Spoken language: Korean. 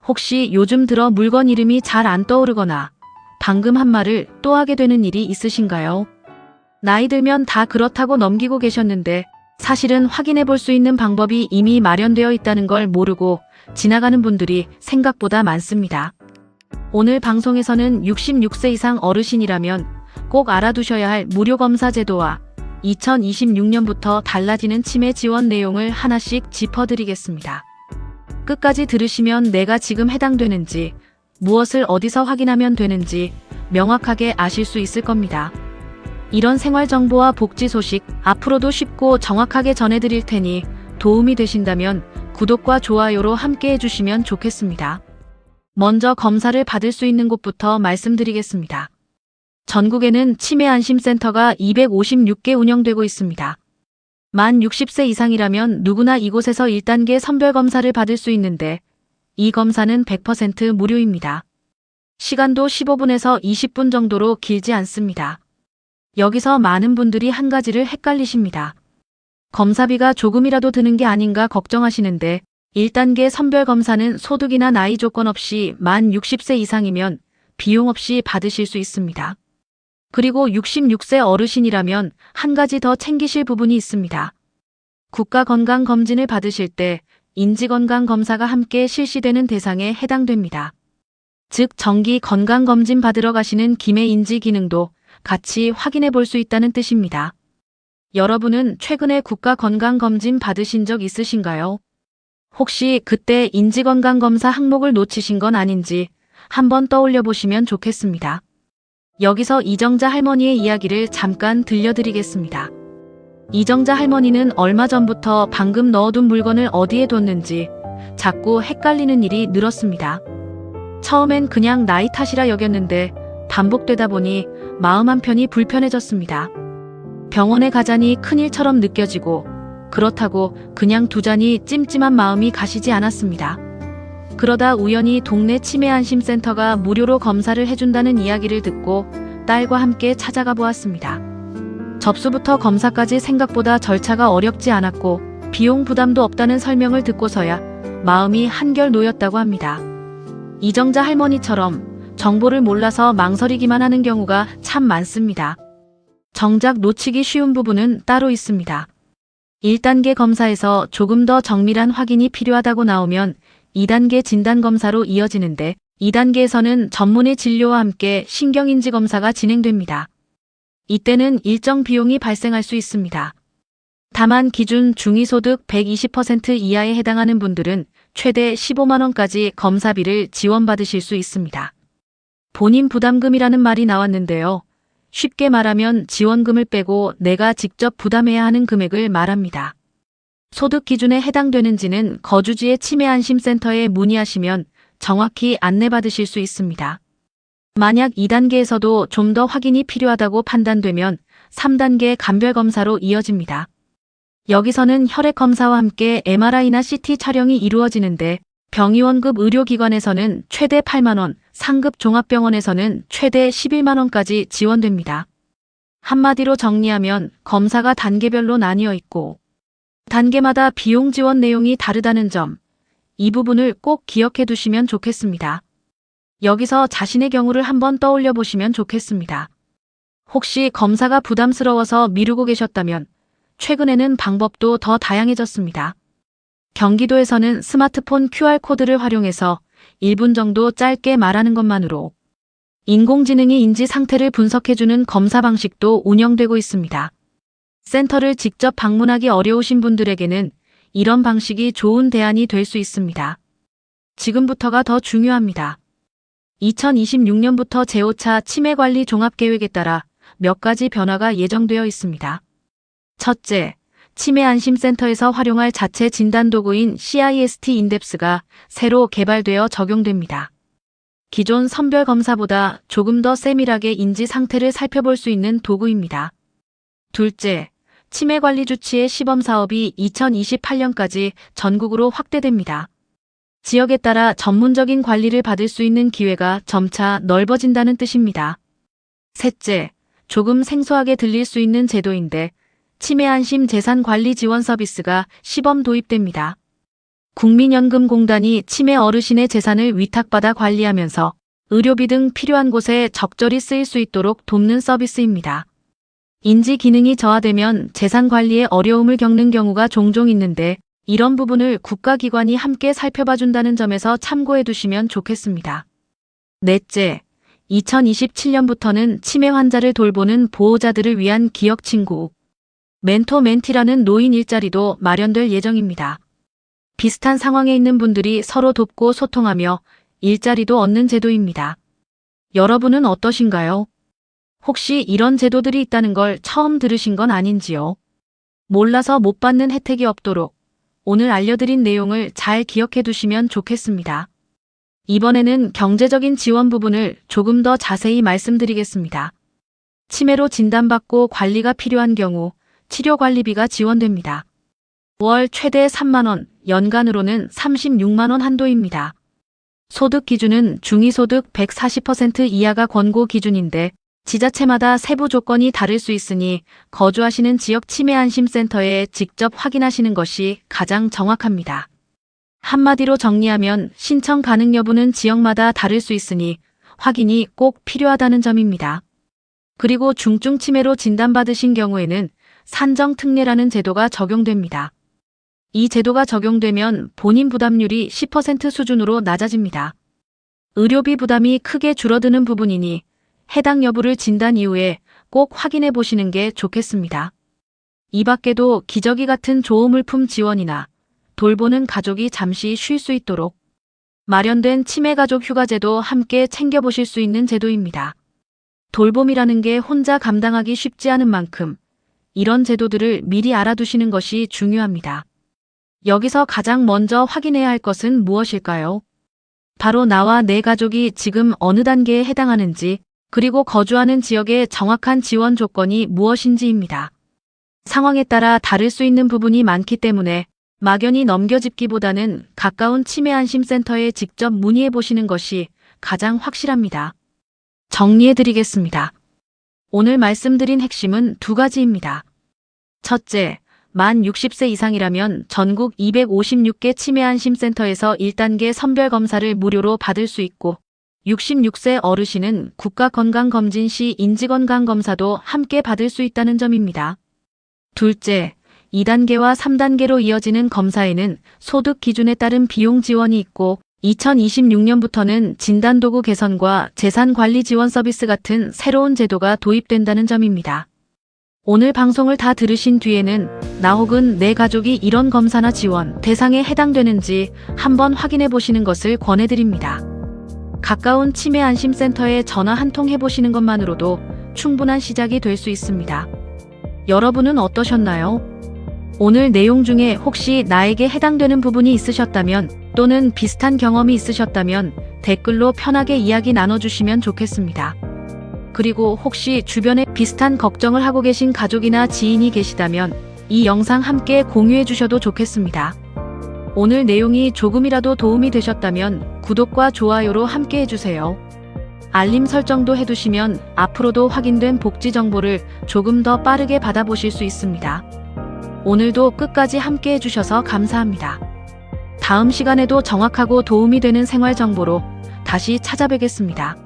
혹시 요즘 들어 물건 이름이 잘 안 떠오르거나 방금 한 말을 또 하게 되는 일이 있으신가요? 나이 들면 다 그렇다고 넘기고 계셨는데 사실은 확인해 볼 수 있는 방법이 이미 마련되어 있다는 걸 모르고 지나가는 분들이 생각보다 많습니다. 오늘 방송에서는 66세 이상 어르신이라면 꼭 알아두셔야 할 무료 검사 제도와 2026년부터 달라지는 치매 지원 내용을 하나씩 짚어드리겠습니다. 끝까지 들으시면 내가 지금 해당되는지, 무엇을 어디서 확인하면 되는지 명확하게 아실 수 있을 겁니다. 이런 생활 정보와 복지 소식 앞으로도 쉽고 정확하게 전해드릴 테니 도움이 되신다면 구독과 좋아요로 함께 해주시면 좋겠습니다. 먼저 검사를 받을 수 있는 곳부터 말씀드리겠습니다. 전국에는 치매안심센터가 256개 운영되고 있습니다. 만 60세 이상이라면 누구나 이곳에서 1단계 선별검사를 받을 수 있는데 이 검사는 100% 무료입니다. 시간도 15분에서 20분 정도로 길지 않습니다. 여기서 많은 분들이 한 가지를 헷갈리십니다. 검사비가 조금이라도 드는 게 아닌가 걱정하시는데 1단계 선별검사는 소득이나 나이 조건 없이 만 60세 이상이면 비용 없이 받으실 수 있습니다. 그리고 66세 어르신이라면 한 가지 더 챙기실 부분이 있습니다. 국가건강검진을 받으실 때 인지건강검사가 함께 실시되는 대상에 해당됩니다. 즉 정기 건강검진 받으러 가시는 김해 인지 기능도 같이 확인해 볼 수 있다는 뜻입니다. 여러분은 최근에 국가건강검진 받으신 적 있으신가요? 혹시 그때 인지건강검사 항목을 놓치신 건 아닌지 한번 떠올려 보시면 좋겠습니다. 여기서 이정자 할머니의 이야기를 잠깐 들려드리겠습니다. 이정자 할머니는 얼마 전부터 방금 넣어둔 물건을 어디에 뒀는지 자꾸 헷갈리는 일이 늘었습니다. 처음엔 그냥 나이 탓이라 여겼는데 반복되다 보니 마음 한편이 불편해졌습니다. 병원에 가자니 큰일처럼 느껴지고 그렇다고 그냥 두자니 찜찜한 마음이 가시지 않았습니다. 그러다 우연히 동네 치매안심센터가 무료로 검사를 해준다는 이야기를 듣고 딸과 함께 찾아가 보았습니다. 접수부터 검사까지 생각보다 절차가 어렵지 않았고 비용 부담도 없다는 설명을 듣고서야 마음이 한결 놓였다고 합니다. 이정자 할머니처럼 정보를 몰라서 망설이기만 하는 경우가 참 많습니다. 정작 놓치기 쉬운 부분은 따로 있습니다. 1단계 검사에서 조금 더 정밀한 확인이 필요하다고 나오면 2단계 진단검사로 이어지는데 2단계에서는 전문의 진료와 함께 신경인지검사가 진행됩니다. 이때는 일정 비용이 발생할 수 있습니다. 다만 기준 중위소득 120% 이하에 해당하는 분들은 최대 15만 원까지 검사비를 지원받으실 수 있습니다. 본인 부담금이라는 말이 나왔는데요. 쉽게 말하면 지원금을 빼고 내가 직접 부담해야 하는 금액을 말합니다. 소득 기준에 해당되는지는 거주지의 치매안심센터에 문의하시면 정확히 안내받으실 수 있습니다. 만약 2단계에서도 좀 더 확인이 필요하다고 판단되면 3단계 간별검사로 이어집니다. 여기서는 혈액검사와 함께 MRI나 CT 촬영이 이루어지는데 병의원급 의료기관에서는 최대 8만 원, 상급 종합병원에서는 최대 11만 원까지 지원됩니다. 한마디로 정리하면 검사가 단계별로 나뉘어 있고 단계마다 비용 지원 내용이 다르다는 점, 이 부분을 꼭 기억해 두시면 좋겠습니다. 여기서 자신의 경우를 한번 떠올려 보시면 좋겠습니다. 혹시 검사가 부담스러워서 미루고 계셨다면 최근에는 방법도 더 다양해졌습니다. 경기도에서는 스마트폰 QR코드를 활용해서 1분 정도 짧게 말하는 것만으로 인공지능이 인지 상태를 분석해주는 검사 방식도 운영되고 있습니다. 센터를 직접 방문하기 어려우신 분들에게는 이런 방식이 좋은 대안이 될 수 있습니다. 지금부터가 더 중요합니다. 2026년부터 제5차 치매관리 종합계획에 따라 몇 가지 변화가 예정되어 있습니다. 첫째, 치매안심센터에서 활용할 자체 진단도구인 CIST 인뎁스가 새로 개발되어 적용됩니다. 기존 선별검사보다 조금 더 세밀하게 인지 상태를 살펴볼 수 있는 도구입니다. 둘째, 치매관리 주치의 시범사업이 2028년까지 전국으로 확대됩니다. 지역에 따라 전문적인 관리를 받을 수 있는 기회가 점차 넓어진다는 뜻입니다. 셋째, 조금 생소하게 들릴 수 있는 제도인데 치매안심 재산관리 지원 서비스가 시범 도입됩니다. 국민연금공단이 치매 어르신의 재산을 위탁받아 관리하면서 의료비 등 필요한 곳에 적절히 쓰일 수 있도록 돕는 서비스입니다. 인지 기능이 저하되면 재산 관리에 어려움을 겪는 경우가 종종 있는데 이런 부분을 국가기관이 함께 살펴봐준다는 점에서 참고해 두시면 좋겠습니다. 넷째, 2027년부터는 치매 환자를 돌보는 보호자들을 위한 기억친구, 멘토멘티라는 노인 일자리도 마련될 예정입니다. 비슷한 상황에 있는 분들이 서로 돕고 소통하며 일자리도 얻는 제도입니다. 여러분은 어떠신가요? 혹시 이런 제도들이 있다는 걸 처음 들으신 건 아닌지요? 몰라서 못 받는 혜택이 없도록 오늘 알려드린 내용을 잘 기억해 두시면 좋겠습니다. 이번에는 경제적인 지원 부분을 조금 더 자세히 말씀드리겠습니다. 치매로 진단받고 관리가 필요한 경우 치료관리비가 지원됩니다. 월 최대 3만 원, 연간으로는 36만 원 한도입니다. 소득 기준은 중위소득 140% 이하가 권고 기준인데 지자체마다 세부 조건이 다를 수 있으니 거주하시는 지역 치매안심센터에 직접 확인하시는 것이 가장 정확합니다. 한마디로 정리하면 신청 가능 여부는 지역마다 다를 수 있으니 확인이 꼭 필요하다는 점입니다. 그리고 중증 치매로 진단받으신 경우에는 산정특례라는 제도가 적용됩니다. 이 제도가 적용되면 본인 부담률이 10% 수준으로 낮아집니다. 의료비 부담이 크게 줄어드는 부분이니 해당 여부를 진단 이후에 꼭 확인해 보시는 게 좋겠습니다. 이 밖에도 기저귀 같은 조호물품 지원이나 돌보는 가족이 잠시 쉴 수 있도록 마련된 치매가족 휴가제도 함께 챙겨보실 수 있는 제도입니다. 돌봄이라는 게 혼자 감당하기 쉽지 않은 만큼 이런 제도들을 미리 알아두시는 것이 중요합니다. 여기서 가장 먼저 확인해야 할 것은 무엇일까요? 바로 나와 내 가족이 지금 어느 단계에 해당하는지 그리고 거주하는 지역의 정확한 지원 조건이 무엇인지입니다. 상황에 따라 다를 수 있는 부분이 많기 때문에 막연히 넘겨짚기보다는 가까운 치매안심센터에 직접 문의해 보시는 것이 가장 확실합니다. 정리해 드리겠습니다. 오늘 말씀드린 핵심은 두 가지입니다. 첫째, 만 60세 이상이라면 전국 256개 치매안심센터에서 1단계 선별검사를 무료로 받을 수 있고 66세 어르신은 국가건강검진 시 인지건강검사도 함께 받을 수 있다는 점입니다. 둘째, 2단계와 3단계로 이어지는 검사에는 소득 기준에 따른 비용 지원이 있고 2026년부터는 진단도구 개선과 재산관리 지원 서비스 같은 새로운 제도가 도입된다는 점입니다. 오늘 방송을 다 들으신 뒤에는 나 혹은 내 가족이 이런 검사나 지원 대상에 해당되는지 한번 확인해 보시는 것을 권해드립니다. 가까운 치매안심센터에 전화 한 통 해보시는 것만으로도 충분한 시작이 될 수 있습니다. 여러분은 어떠셨나요? 오늘 내용 중에 혹시 나에게 해당되는 부분이 있으셨다면 또는 비슷한 경험이 있으셨다면 댓글로 편하게 이야기 나눠주시면 좋겠습니다. 그리고 혹시 주변에 비슷한 걱정을 하고 계신 가족이나 지인이 계시다면 이 영상 함께 공유해 주셔도 좋겠습니다. 오늘 내용이 조금이라도 도움이 되셨다면 구독과 좋아요로 함께 해주세요. 알림 설정도 해두시면 앞으로도 확인된 복지 정보를 조금 더 빠르게 받아보실 수 있습니다. 오늘도 끝까지 함께 해주셔서 감사합니다. 다음 시간에도 정확하고 도움이 되는 생활 정보로 다시 찾아뵙겠습니다.